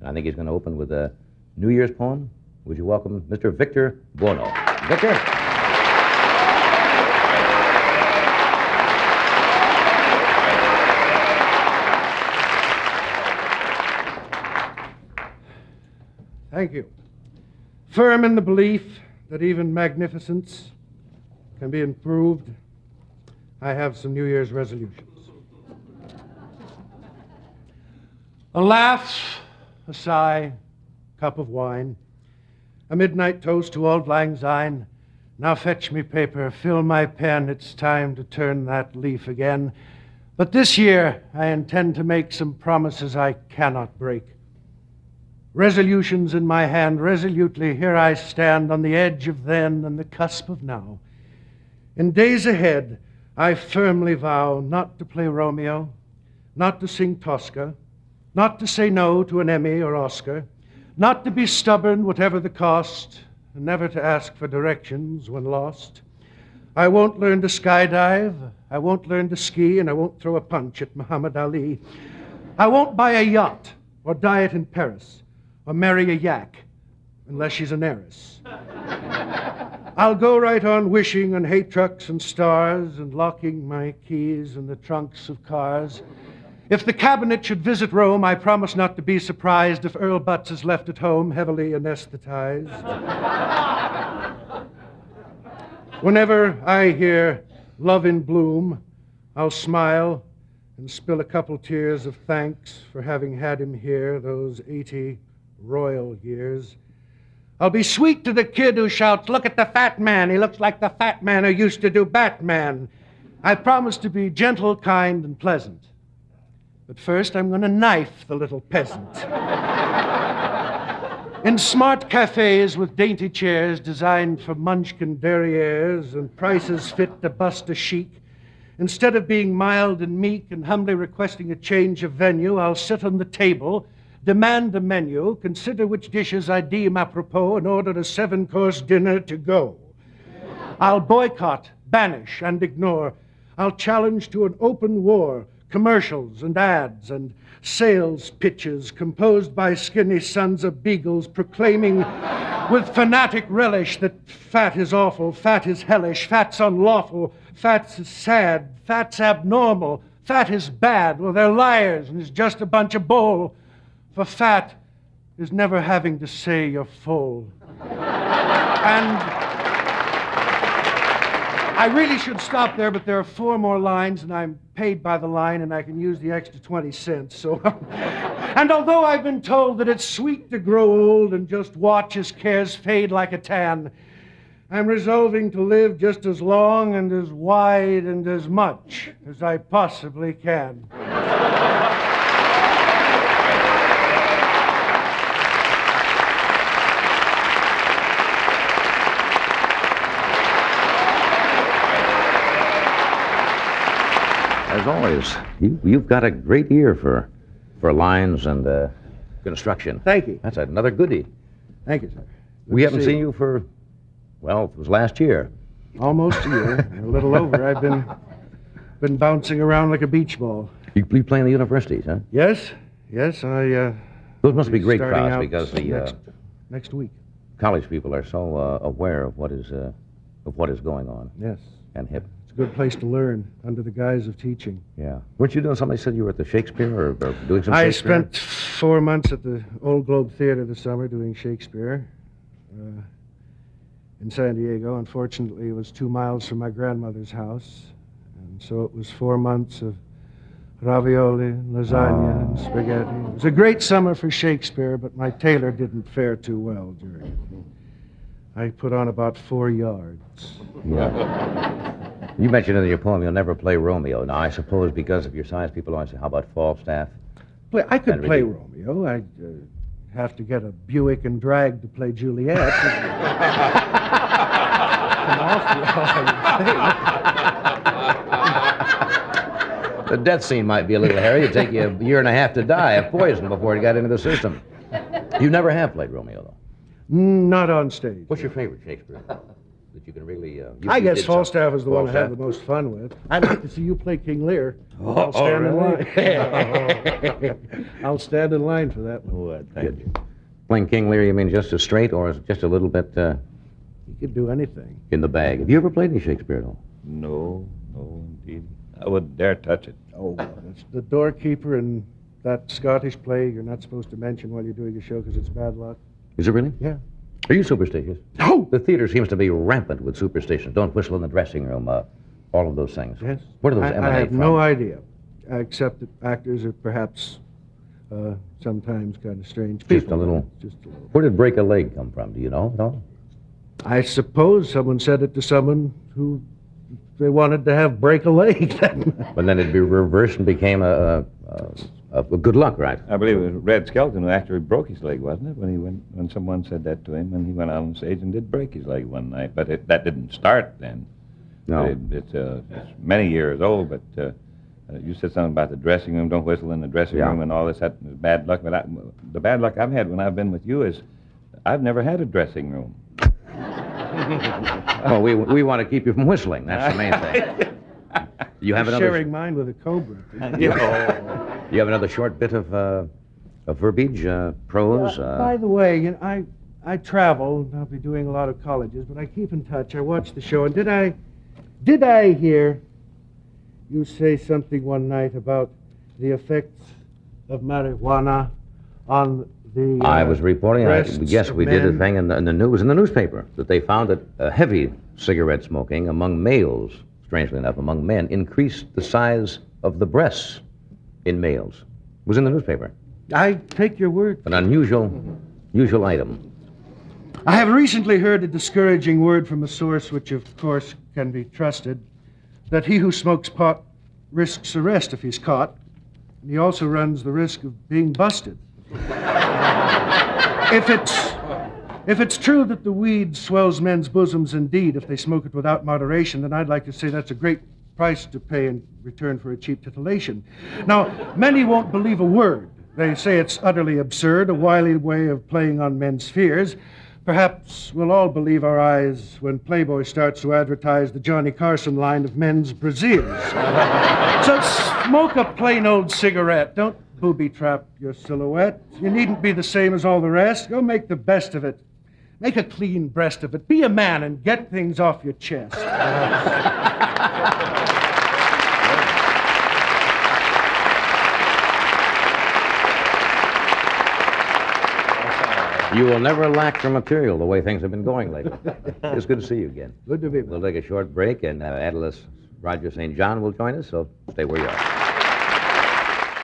And I think he's going to open with a New Year's poem. Would you welcome Mr. Victor Buono? Victor? Thank you. Firm in the belief that even magnificence can be improved, I have some New Year's resolutions. A laugh, a sigh, cup of wine, a midnight toast to auld lang syne. Now fetch me paper, fill my pen, it's time to turn that leaf again. But this year I intend to make some promises I cannot break. Resolutions in my hand, resolutely here I stand on the edge of then and the cusp of now. In days ahead, I firmly vow not to play Romeo, not to sing Tosca, not to say no to an Emmy or Oscar, not to be stubborn whatever the cost, and never to ask for directions when lost. I won't learn to skydive, I won't learn to ski, and I won't throw a punch at Muhammad Ali. I won't buy a yacht or diet in Paris or marry a yak unless she's an heiress. I'll go right on wishing on hay trucks and stars and locking my keys in the trunks of cars. If the cabinet should visit Rome, I promise not to be surprised if Earl Butz is left at home heavily anesthetized. Whenever I hear Love in Bloom, I'll smile and spill a couple tears of thanks for having had him here those 80 royal years. I'll be sweet to the kid who shouts, "Look at the fat man. He looks like the fat man who used to do Batman." I promise to be gentle, kind, and pleasant. But first, I'm going to knife the little peasant. In smart cafes with dainty chairs designed for Munchkin derrieres and prices fit to bust a chic, instead of being mild and meek and humbly requesting a change of venue, I'll sit on the table, demand a menu, consider which dishes I deem apropos, and order a 7-course dinner to go. I'll boycott, banish, and ignore. I'll challenge to an open war commercials and ads and sales pitches composed by skinny sons of beagles proclaiming with fanatic relish that fat is awful, fat is hellish, fat's unlawful, fat's sad, fat's abnormal, fat is bad. Well, they're liars and it's just a bunch of bull. For fat is never having to say you're full. And I really should stop there, but there are 4 more lines, and I'm paid by the line, and I can use the extra 20 cents. So, and although I've been told that it's sweet to grow old and just watch as cares fade like a tan, I'm resolving to live just as long and as wide and as much as I possibly can. As always, you've got a great ear for lines and construction. Thank you. That's another goodie. Thank you, sir. We haven't seen you for, well, it was last year. Almost a year, a little over. I've been bouncing around like a beach ball. You play in the universities, huh? Yes. Those must be great crowds because the next week. College people are so aware of what is going on. Yes. And hip. It's a good place to learn under the guise of teaching. Yeah. Weren't you doing something? They said you were at the Shakespeare or doing some Shakespeare? I spent 4 months at the Old Globe Theater this summer doing Shakespeare in San Diego. Unfortunately, it was 2 miles from my grandmother's house. And so it was 4 months of ravioli, lasagna, and spaghetti. It was a great summer for Shakespeare, but my tailor didn't fare too well during it. I put on about 4 yards. Yeah. You mentioned in your poem you'll never play Romeo. Now, I suppose because of your size, people always say, how about Falstaff? I could play Romeo. I'd have to get a Buick and drag to play Juliet. An awful lot, I would say. The death scene might be a little hairy. It'd take you a year and a half to die of poison before it got into the system. You never have played Romeo, though. Not on stage. What's your favorite Shakespeare? that you can really... I guess did some- Falstaff is the one I have Falstaff? the most fun with. I'd like to see you play King Lear. Oh, I'll stand in really? line. I'll stand in line for that one. Oh, thank you. Playing King Lear, you mean just as straight or just a little bit You could do anything. in the bag? Have you ever played any Shakespeare at all? No, indeed. I wouldn't dare touch it. Oh, it's the doorkeeper in that Scottish play you're not supposed to mention while you're doing a show because it's bad luck. Is it really? Yeah. Are you superstitious? No! The theater seems to be rampant with superstition. Don't whistle in the dressing room, all of those things. Yes. Where do those I emanate have from? no idea, except that actors are perhaps sometimes kind of strange people. Just a little. Just a little. Where did break a leg come from? Do you know at all? I suppose someone said it to someone who they wanted to have break a leg. But then it'd be reversed and became a good luck, right? I believe it was Red Skelton who actually broke his leg, wasn't it? When someone said that to him, and he went out on stage and did break his leg one night. But that didn't start then. No. It's many years old. But you said something about the dressing room. Don't whistle in the dressing Yeah. room and all this. That was bad luck. But the bad luck I've had when I've been with you is I've never had a dressing room. Oh, we want to keep you from whistling. That's the main thing. You have another. Sharing mine with a cobra. You have another short bit of verbiage, prose. By the way, you know, I travel. I'll be doing a lot of colleges, but I keep in touch. I watch the show, and did I hear you say something one night about the effects of marijuana on the? I was reporting. breasts Yes, of we did a men? thing in the news, in the newspaper, that they found that heavy cigarette smoking among males, strangely enough, among men, increased the size of the breasts in males. It was in the newspaper. I take your word. An unusual item. I have recently heard a discouraging word from a source which, of course, can be trusted, that he who smokes pot risks arrest if he's caught, and he also runs the risk of being busted. If it's true that the weed swells men's bosoms indeed if they smoke it without moderation, then I'd like to say that's a great price to pay in return for a cheap titillation. Now, many won't believe a word. They say it's utterly absurd, a wily way of playing on men's fears. Perhaps we'll all believe our eyes when Playboy starts to advertise the Johnny Carson line of men's brasiers. So smoke a plain old cigarette. Don't booby-trap your silhouette. You needn't be the same as all the rest. Go make the best of it. Make a clean breast of it. Be a man and get things off your chest. You will never lack for material the way things have been going lately. It's good to see you again. Good to be back. We'll take a short break, and Atlas Roger St. John will join us, so stay where you are.